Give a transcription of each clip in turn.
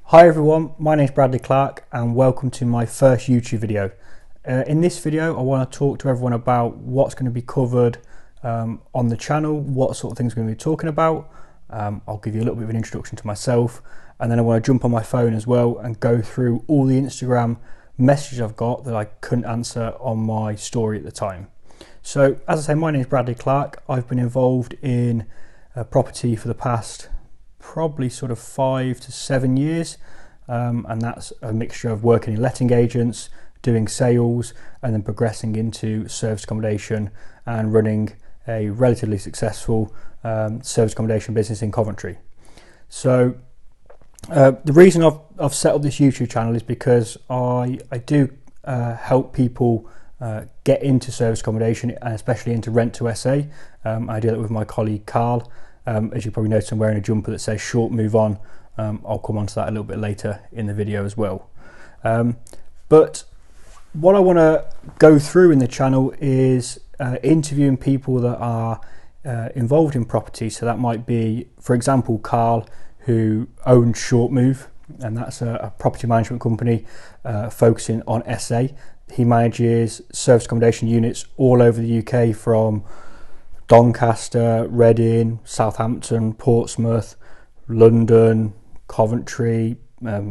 Hi everyone, my name is Bradley Clark and welcome to my first YouTube video. In this video I want to talk to everyone about what's going to be covered on the channel, what sort of things we're going to be talking about. I'll give you a little bit of an introduction to myself, and then I want to jump on my phone as well and go through all the Instagram messages I've got that I couldn't answer on my story at the time. So as I say, my name is Bradley Clark. I've been involved in property for the past probably sort of 5 to 7 years, and that's a mixture of working in letting agents, doing sales, and then progressing into service accommodation and running a relatively successful service accommodation business in Coventry. So the reason I've set up this YouTube channel is because I do help people get into service accommodation and especially into rent to SA. I do that with my colleague Carl. As you probably noticed, I'm wearing a jumper that says short move on. I'll come on to that a little bit later in the video as well. But what I want to go through in the channel is interviewing people that are involved in property. So that might be, for example, Carl, who owns Short Move, and that's a property management company focusing on SA. He manages service accommodation units all over the UK, from Doncaster, Reading, Southampton, Portsmouth, London, Coventry,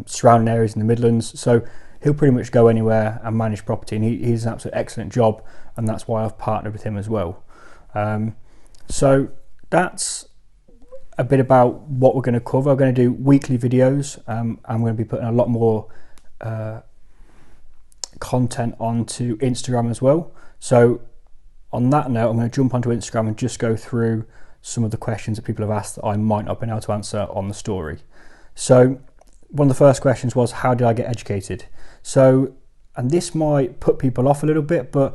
surrounding areas in the Midlands. So he'll pretty much go anywhere and manage property, and he's an absolutely excellent job, and that's why I've partnered with him as well. So that's a bit about what we're going to cover. I'm going to do weekly videos. I'm going to be putting a lot more content onto Instagram as well. So on that note, I'm going to jump onto Instagram and just go through some of the questions that people have asked that I might not have been able to answer on the story. So one of the first questions was, how did I get educated? So, and this might put people off a little bit, but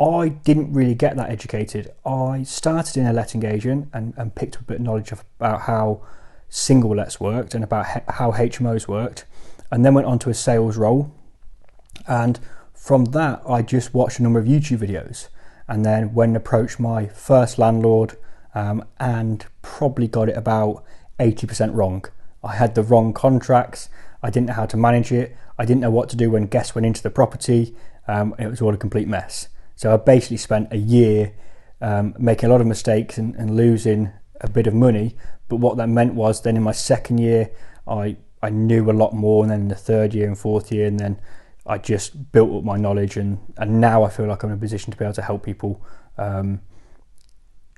I didn't really get that educated. I started in a letting agent and picked up a bit of knowledge about how single lets worked and about how HMOs worked, and then went on to a sales role. And from that, I just watched a number of YouTube videos, and then went and approached my first landlord and probably got it about 80% wrong. I had the wrong contracts. I didn't know how to manage it. I didn't know what to do when guests went into the property. It was all a complete mess. So I basically spent a year making a lot of mistakes and losing a bit of money. But what that meant was then in my second year, I knew a lot more. And then in the third year and fourth year, and then I just built up my knowledge, and now I feel like I'm in a position to be able to help people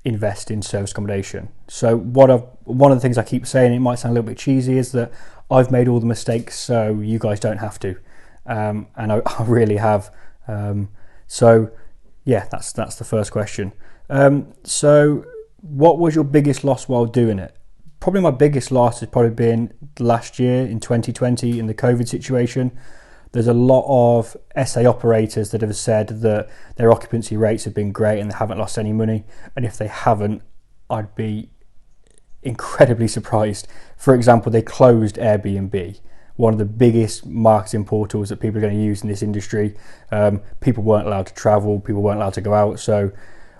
invest in service accommodation. So one of the things I keep saying, it might sound a little bit cheesy, is that I've made all the mistakes so you guys don't have to, and I really have. So yeah, that's the first question. So what was your biggest loss while doing it? Probably my biggest loss has probably been last year in 2020 in the COVID situation. There's a lot of SA operators that have said that their occupancy rates have been great and they haven't lost any money. And if they haven't, I'd be incredibly surprised. For example, they closed Airbnb, one of the biggest marketing portals that people are going to use in this industry. People weren't allowed to travel, people weren't allowed to go out. So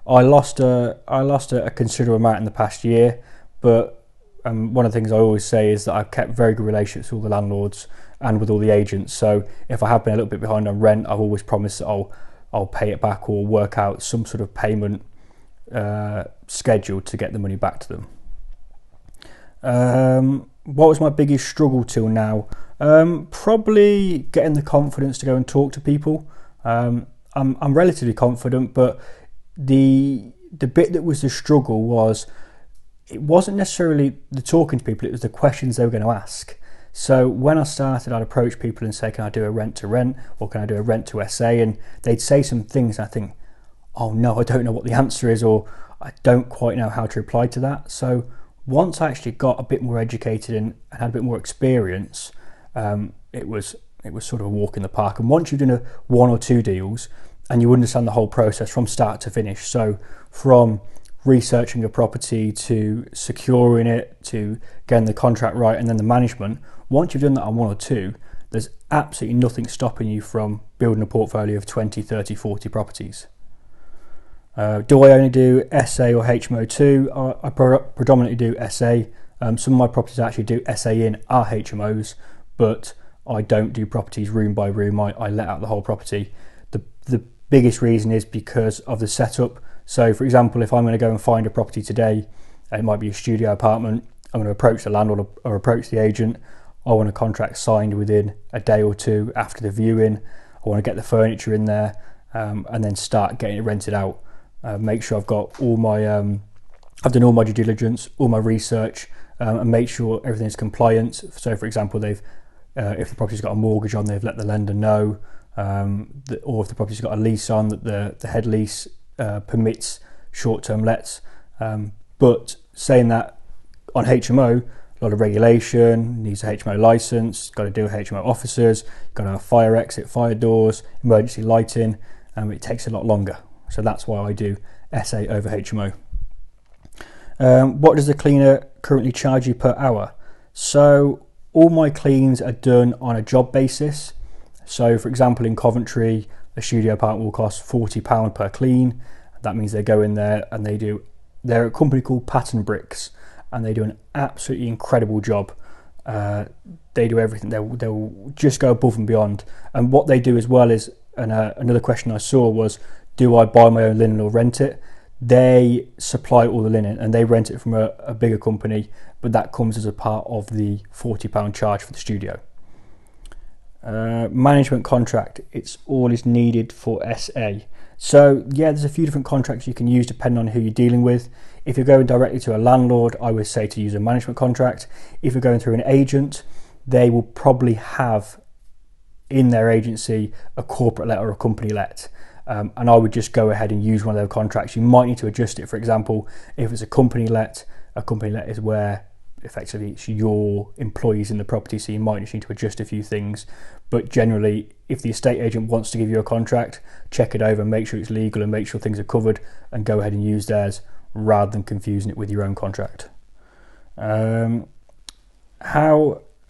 I lost a considerable amount in the past year. But one of the things I always say is that I've kept very good relationships with all the landlords and with all the agents. So if I have been a little bit behind on rent, I've always promised that I'll pay it back or work out some sort of payment schedule to get the money back to them. What was my biggest struggle till now? Probably getting the confidence to go and talk to people. I'm relatively confident, but the bit that was the struggle was, it wasn't necessarily the talking to people, it was the questions they were going to ask. So when I started, I'd approach people and say, can I do a rent to rent, or can I do a rent to SA? And they'd say some things and I think, oh no, I don't know what the answer is, or I don't quite know how to reply to that. So once I actually got a bit more educated and had a bit more experience, it was sort of a walk in the park. And once you've done one or two deals and you understand the whole process from start to finish, so from researching a property to securing it to getting the contract right and then the management, once you've done that on one or two, there's absolutely nothing stopping you from building a portfolio of 20, 30, 40 properties. Do I only do SA or HMO too? I predominantly do SA. Some of my properties I actually do SA in are HMOs, but I don't do properties room by room. I let out the whole property. The biggest reason is because of the setup. So for example, if I'm going to go and find a property today, it might be a studio apartment, I'm going to approach the landlord or approach the agent. I want a contract signed within a day or two after the viewing. I want to get the furniture in there, and then start getting it rented out. Make sure I've got all my, I've done all my due diligence, all my research, and make sure everything's compliant. So for example, if the property's got a mortgage on, they've let the lender know, or if the property's got a lease on, that the head lease permits short-term lets. But saying that, on HMO, a lot of regulation, needs a HMO license, got to deal with HMO officers, got to have fire exit, fire doors, emergency lighting, and it takes a lot longer. So that's why I do SA over HMO. What does the cleaner currently charge you per hour? So all my cleans are done on a job basis. So for example, in Coventry, a studio apartment will cost £40 per clean. That means they go in there and they're a company called Pattern Bricks, and they do an absolutely incredible job. They do everything. They'll just go above and beyond. And what they do as well is, and another question I saw was, do I buy my own linen or rent it? They supply all the linen and they rent it from a bigger company, but that comes as a part of the £40 charge for the studio. Management contract, it's all is needed for SA. So yeah, there's a few different contracts you can use depending on who you're dealing with. If you're going directly to a landlord, I would say to use a management contract. If you're going through an agent, they will probably have in their agency a corporate let or a company let. And I would just go ahead and use one of their contracts. You might need to adjust it. For example, if it's a company let is where effectively it's your employees in the property, so you might just need to adjust a few things. But generally, if the estate agent wants to give you a contract, check it over, make sure it's legal and make sure things are covered, and go ahead and use theirs rather than confusing it with your own contract. How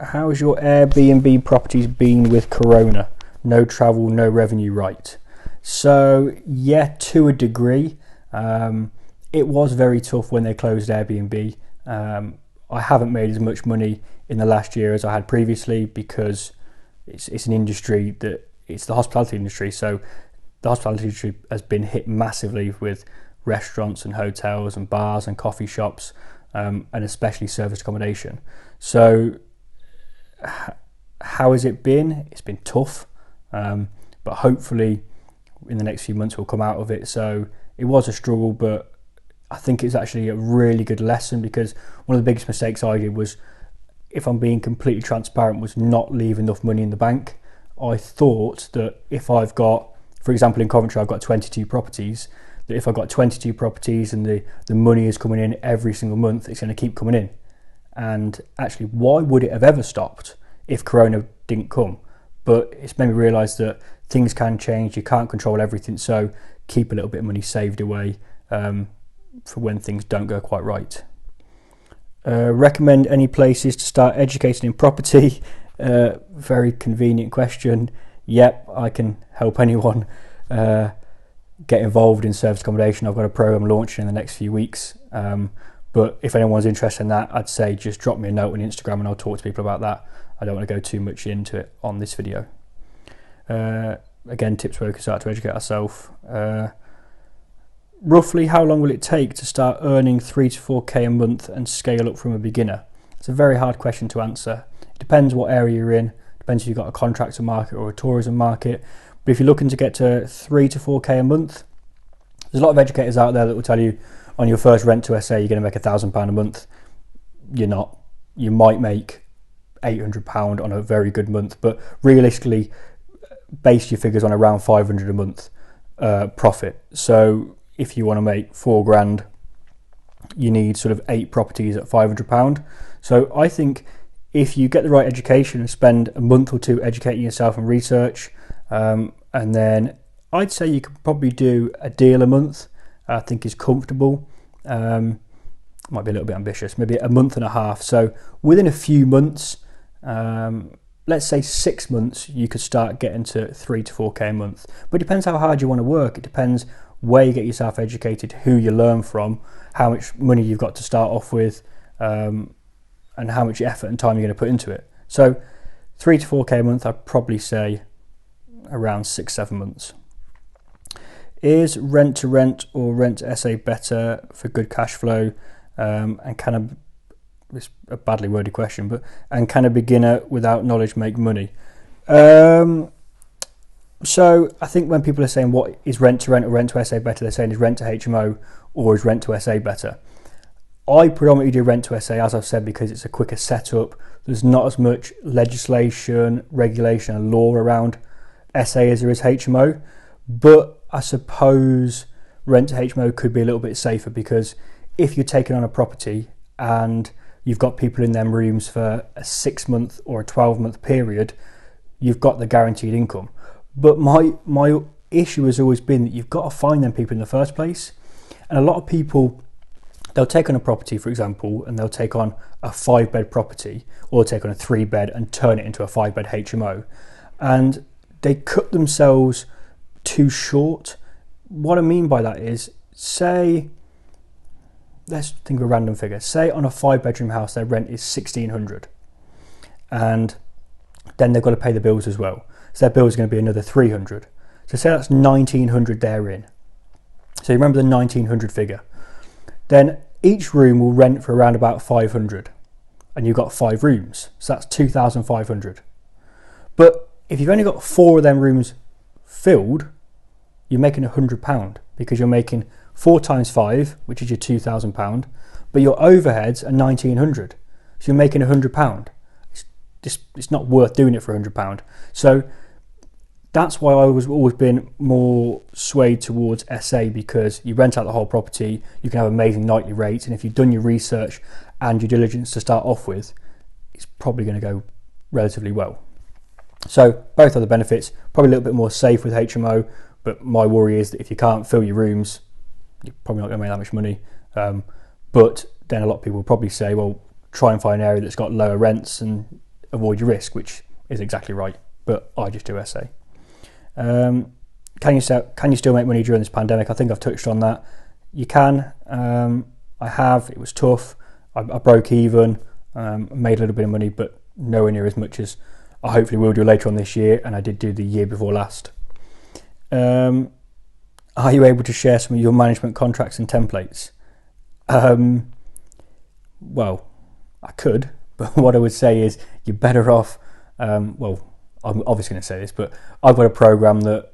has your Airbnb properties been with Corona? No travel, no revenue, right? So yeah, to a degree. It was very tough when they closed Airbnb. I haven't made as much money in the last year as I had previously, because it's an industry that, it's the hospitality industry. So the hospitality industry has been hit massively with restaurants and hotels and bars and coffee shops, and especially service accommodation. So how has it been? It's been tough, but hopefully in the next few months we'll come out of it. So it was a struggle, but I think it's actually a really good lesson, because one of the biggest mistakes I did was, if I'm being completely transparent, was not leave enough money in the bank. I thought that if I've got, for example, in Coventry, I've got 22 properties, that if I've got 22 properties and the money is coming in every single month, it's going to keep coming in. And actually, why would it have ever stopped if Corona didn't come? But it's made me realise that things can change, you can't control everything, so keep a little bit of money saved away for when things don't go quite right. Recommend any places to start educating in property? Very convenient question. Yep, I can help anyone get involved in service accommodation. I've got a program launching in the next few weeks. But if anyone's interested in that, I'd say just drop me a note on Instagram and I'll talk to people about that. I don't want to go too much into it on this video. Again, tips where we can start to educate ourselves. Roughly how long will it take to start earning 3 to 4k a month and scale up from a beginner? It's a very hard question to answer. It depends what area you're in. Depends if you've got a contractor market or a tourism market. But if you're looking to get to 3 to 4k a month, there's a lot of educators out there that will tell you on your first rent to SA you're going to make £1,000 a month. You're not. You might make £800 on a very good month, but realistically base your figures on around 500 a month profit. So if you want to make £4,000, you need sort of 8 properties at £500. So I think if you get the right education and spend a month or two educating yourself and research, and then I'd say you could probably do a deal a month. I think is comfortable. Might be a little bit ambitious, maybe a month and a half. So within a few months, let's say 6 months, you could start getting to 3 to 4k a month. But it depends how hard you want to work. It depends where you get yourself educated, who you learn from, how much money you've got to start off with, and how much effort and time you're going to put into it. So 3 to 4k a month, I'd probably say around 6-7 months. Is rent to rent or rent to SA better for good cash flow? And it's a badly worded question, but and can a beginner without knowledge make money? So I think when people are saying what is rent to rent or rent to SA better, they're saying is rent to HMO or is rent to SA better. I predominantly do rent to SA, as I've said, because it's a quicker setup. There's not as much legislation, regulation and law around SA as there is HMO, but I suppose rent to HMO could be a little bit safer, because if you're taking on a property and you've got people in them rooms for a 6-month or a 12-month period, you've got the guaranteed income. But my issue has always been that you've got to find them people in the first place. And a lot of people, they'll take on a property, for example, and they'll take on a 5-bed property, or take on a 3-bed and turn it into a 5-bed HMO. And they cut themselves too short. What I mean by that is, say, let's think of a random figure. Say on a 5-bedroom house, their rent is 1,600, and then they've got to pay the bills as well. So their bill is going to be another 300. So say that's 1,900 therein. So you remember the 1,900 figure. Then each room will rent for around about 500, and you've got 5 rooms. So that's 2,500. But if you've only got 4 of them rooms filled, you're making £100, because you're making 4 times 5, which is your £2,000, but your overheads are 1,900. So you're making £100. It's not worth doing it for £100. So that's why I was always been more swayed towards SA, because you rent out the whole property, you can have amazing nightly rates, and if you've done your research and your diligence to start off with, it's probably going to go relatively well. So both are the benefits. Probably a little bit more safe with HMO, but my worry is that if you can't fill your rooms, you're probably not going to make that much money. But then a lot of people will probably say, well, try and find an area that's got lower rents and avoid your risk, which is exactly right. But I just do SA. Can you still make money during this pandemic? I think I've touched on that. You can. I have. It was tough. I broke even, made a little bit of money, but nowhere near as much as I hopefully will do later on this year, and I did do the year before last. Are you able to share some of your management contracts and templates? Well, I could, but what I would say is you're better off, well, I'm obviously going to say this, but I've got a program that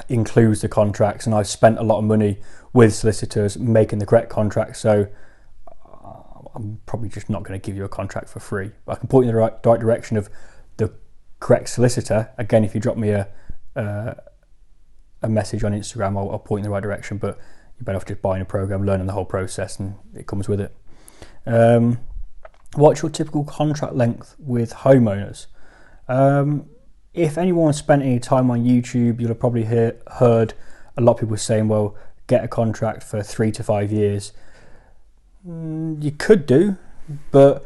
includes the contracts, and I've spent a lot of money with solicitors making the correct contracts, so I'm probably just not going to give you a contract for free. I can point you in the right direction of the correct solicitor. Again, if you drop me a message on Instagram, I'll point in the right direction, but you're better off just buying a program, learning the whole process, and it comes with it. What's your typical contract length with homeowners? If anyone spent any time on YouTube, you'll have probably heard a lot of people saying, well, get a contract for 3 to 5 years. You could do, but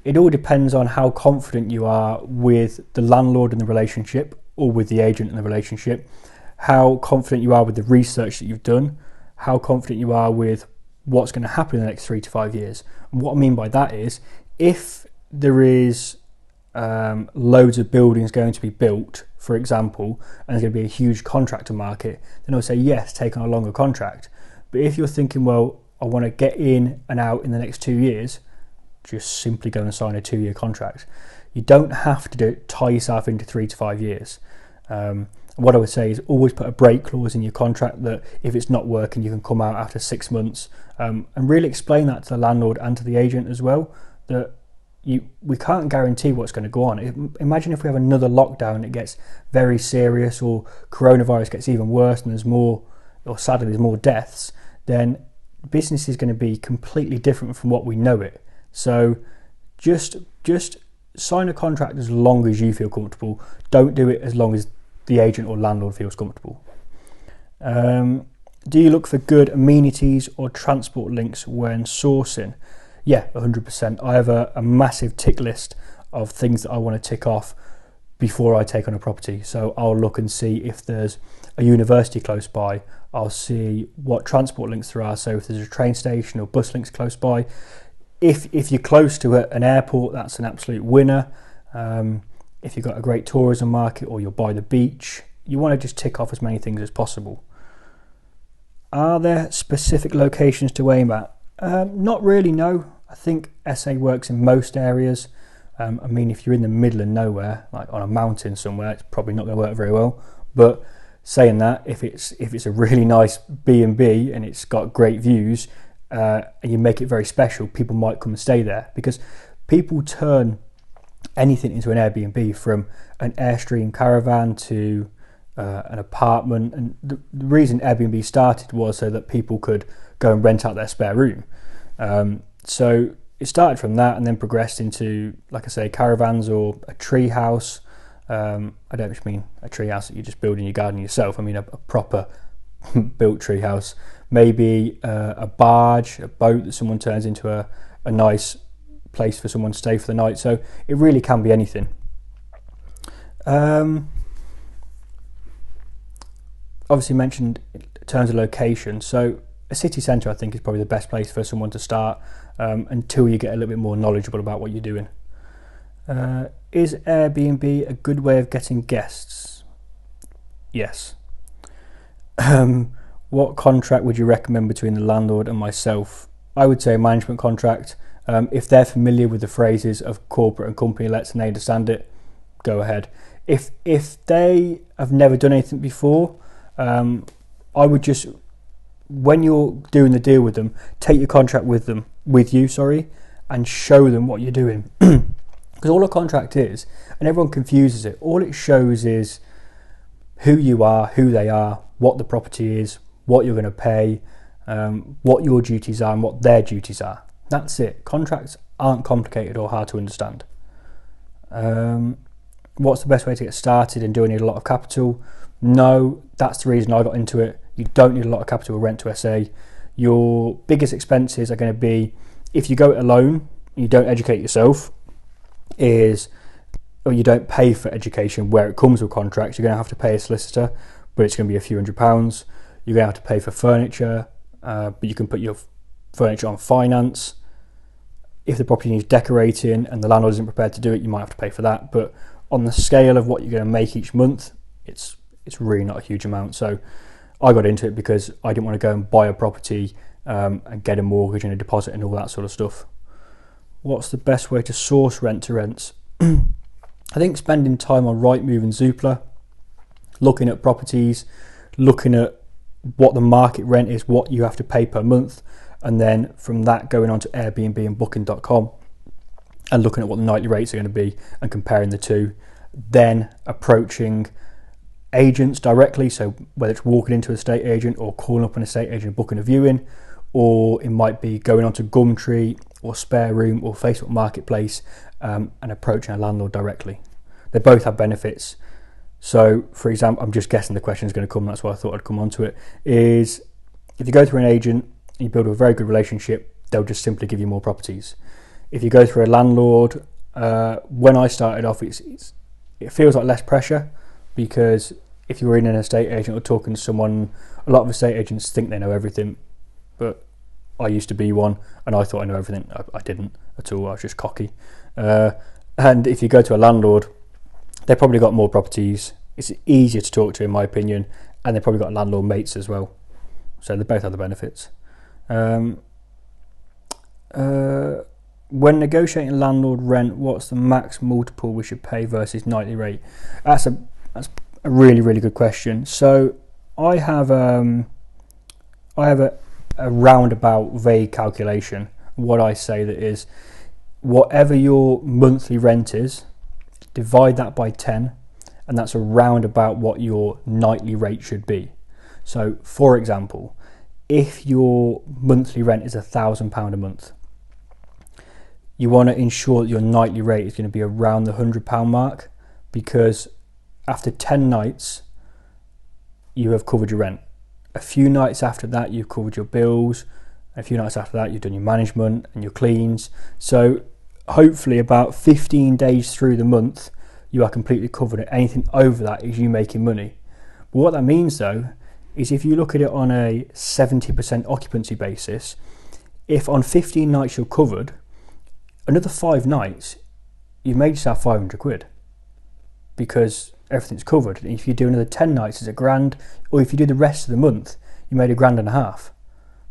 it all depends on how confident you are with the landlord in the relationship, or with the agent in the relationship, how confident you are with the research that you've done, how confident you are with what's going to happen in the next 3 to 5 years. And what I mean by that is, if there is loads of buildings going to be built, for example, and there's going to be a huge contractor market, then I'll say yes, take on a longer contract. But if you're thinking, well, I want to get in and out in the next 2 years, just simply go and sign a 2-year contract. You don't have to tie yourself into 3 to 5 years. What I would say is always put a break clause in your contract, that if it's not working, you can come out after 6 months, and really explain that to the landlord and to the agent as well, that we can't guarantee what's going to go on. Imagine if we have another lockdown and it gets very serious, or coronavirus gets even worse and there's more, or sadly there's more deaths, then business is going to be completely different from what we know it. So just sign a contract as long as you feel comfortable. Don't do it as long as the agent or landlord feels comfortable. Do you look for good amenities or transport links when sourcing? Yeah, 100%. I have a massive tick list of things that I want to tick off before I take on a property. So I'll look and see if there's a university close by. I'll see what transport links there are. So if there's a train station or bus links close by. If you're close to an airport, that's an absolute winner. if you've got a great tourism market or you're by the beach, you want to just tick off as many things as possible. Are there specific locations to aim at? Not really, no. I think SA works in most areas. I mean, if you're in the middle of nowhere, like on a mountain somewhere, it's probably not going to work very well. But saying that, if it's a really nice B&B and it's got great views, and you make it very special, people might come and stay there, because people turn anything into an Airbnb, from an Airstream caravan to an apartment. And the reason Airbnb started was so that people could go and rent out their spare room. So it started from that and then progressed into, like I say, caravans or a tree house. I don't just mean a tree house that you just build in your garden yourself. I mean a proper built tree house. Maybe a barge, a boat that someone turns into a nice place for someone to stay for the night. So it really can be anything. Obviously mentioned in terms of location. So a city centre, I think, is probably the best place for someone to start until you get a little bit more knowledgeable about what you're doing. Is Airbnb a good way of getting guests? Yes. What contract would you recommend between the landlord and myself? I would say a management contract. If they're familiar with the phrases of corporate and company lets and they understand it, go ahead. If they have never done anything before, I would just, when you're doing the deal with them, take your contract with you, and show them what you're doing. Because all a contract is, and everyone confuses it, all it shows is who you are, who they are, what the property is, what you're going to pay, what your duties are and what their duties are. That's it. Contracts aren't complicated or hard to understand. What's the best way to get started, and do I need a lot of capital? No, that's the reason I got into it. You don't need a lot of capital to rent to SA. Your biggest expenses are going to be, if you go it alone, you don't educate yourself, or you don't pay for education where it comes with contracts, you're going to have to pay a solicitor, but it's going to be a few £100s. You're going to have to pay for furniture, but you can put your furniture on finance. If the property needs decorating and the landlord isn't prepared to do it, you might have to pay for that. But on the scale of what you're going to make each month, it's really not a huge amount. So I got into it because I didn't want to go and buy a property and get a mortgage and a deposit and all that sort of stuff. What's the best way to source rent to rents? I think spending time on Rightmove and Zoopla, looking at properties, looking at what the market rent is, what you have to pay per month, and then from that going on to Airbnb and Booking.com and looking at what the nightly rates are going to be and comparing the two, then approaching agents directly. So whether it's walking into an estate agent or calling up an estate agent and booking a viewing, or it might be going on to Gumtree or Spare Room or Facebook Marketplace and approaching a landlord directly. They both have benefits. So, for example, I'm just guessing the question is going to come, that's why I thought I'd come onto it, is if you go through an agent and you build a very good relationship, they'll just simply give you more properties. If you go through a landlord, when I started off, it feels like less pressure, because if you're in an estate agent or talking to someone, a lot of estate agents think they know everything, but I used to be one and I thought I knew everything. I didn't at all, I was just cocky. And if you go to a landlord, they've probably got more properties, it's easier to talk to in my opinion, and they've probably got landlord mates as well. So they both have the benefits. When negotiating landlord rent, what's the max multiple we should pay versus nightly rate? That's a really, really good question. So I have a roundabout vague calculation. What I say that is, whatever your monthly rent is, divide that by 10, and that's around about what your nightly rate should be. So for example, if your monthly rent is £1,000 a month, you want to ensure that your nightly rate is going to be around the £100 mark, because after 10 nights you have covered your rent. A few nights after that you've covered your bills, a few nights after that you've done your management and your cleans. So hopefully about 15 days through the month you are completely covered, and anything over that is you making money. But what that means though is, if you look at it on a 70% occupancy basis, if on 15 nights you're covered, another 5 nights you've made yourself 500 quid. because everything's covered. If you do another 10 nights, it's £1,000, or if you do the rest of the month, you made £1,500.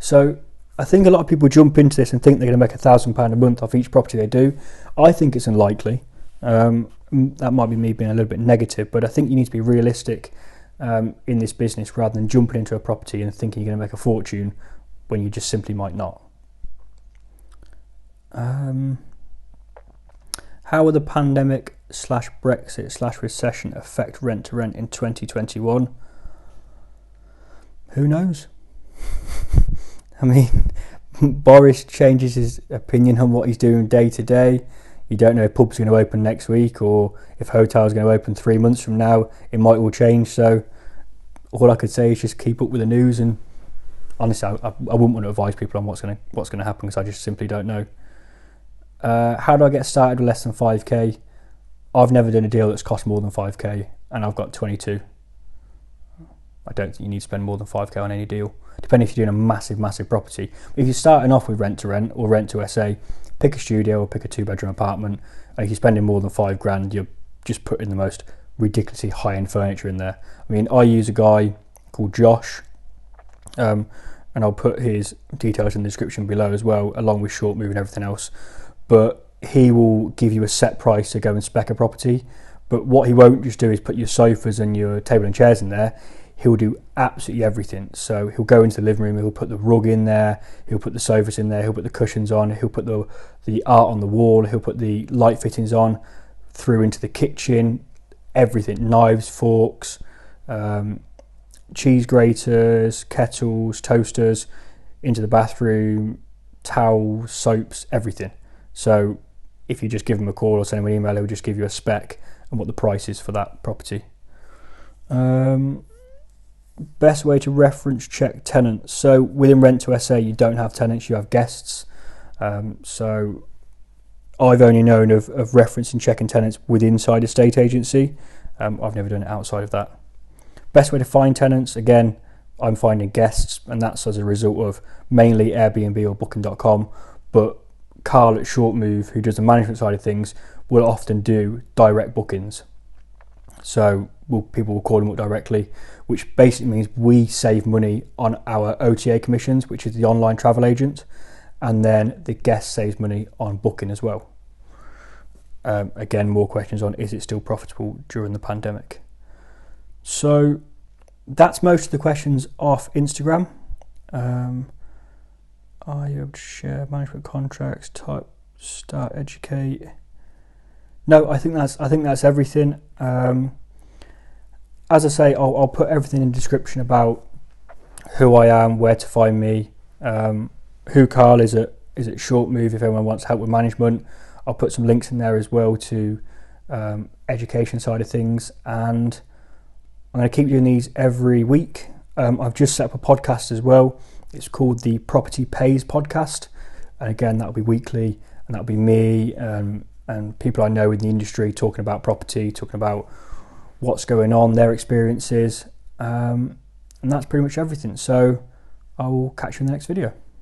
So I think a lot of people jump into this and think they're going to make £1,000 a month off each property they do. I think it's unlikely. That might be me being a little bit negative, but I think you need to be realistic in this business rather than jumping into a property and thinking you're going to make a fortune when you just simply might not. How will the pandemic / Brexit / recession affect rent to rent in 2021? Who knows? I mean, Boris changes his opinion on what he's doing day to day. You don't know if pubs are going to open next week or if hotels are going to open 3 months from now. It might all change. So all I could say is just keep up with the news. And honestly, I wouldn't want to advise people on what's going to happen because I just simply don't know. How do I get started with less than 5k? I've never done a deal that's cost more than 5k, and I've got 22. I don't think you need to spend more than 5k on any deal, depending if you're doing a massive property. If you're starting off with rent to rent or rent to SA, pick a studio or pick a 2-bedroom apartment. And if you're spending more than £5,000, you're just putting the most ridiculously high-end furniture in there. I mean, I use a guy called Josh, and I'll put his details in the description below as well, along with short move and everything else. But he will give you a set price to go and spec a property. But what he won't just do is put your sofas and your table and chairs in there. He'll do absolutely everything. So he'll go into the living room, he'll put the rug in there, he'll put the sofas in there, he'll put the cushions on, he'll put the art on the wall, he'll put the light fittings on, through into the kitchen, everything, knives, forks, cheese graters, kettles, toasters, into the bathroom, towels, soaps, everything. So if you just give him a call or send him an email, he'll just give you a spec and what the price is for that property. Best way to reference check tenants. So within Rent to SA, you don't have tenants, you have guests. So I've only known of referencing checking tenants with inside a estate agency. I've never done it outside of that. Best way to find tenants, again, I'm finding guests, and that's as a result of mainly Airbnb or Booking.com. But Carl at Short Move, who does the management side of things, will often do direct bookings. So people will call him up directly, which basically means we save money on our OTA commissions, which is the online travel agent, and then the guest saves money on booking as well. Again, more questions on is it still profitable during the pandemic? So that's most of the questions off Instagram. Are you able to share management contracts, type, start, educate? No, I think that's everything. As I say, I'll put everything in the description about who I am, where to find me, who Carl is at Short Move if anyone wants help with management. I'll put some links in there as well to education side of things, and I'm going to keep doing these every week. I've just set up a podcast as well. It's called the Property Pays Podcast, and again that'll be weekly, and that'll be me and people I know in the industry talking about property, talking about what's going on, their experiences, and that's pretty much everything. So I will catch you in the next video.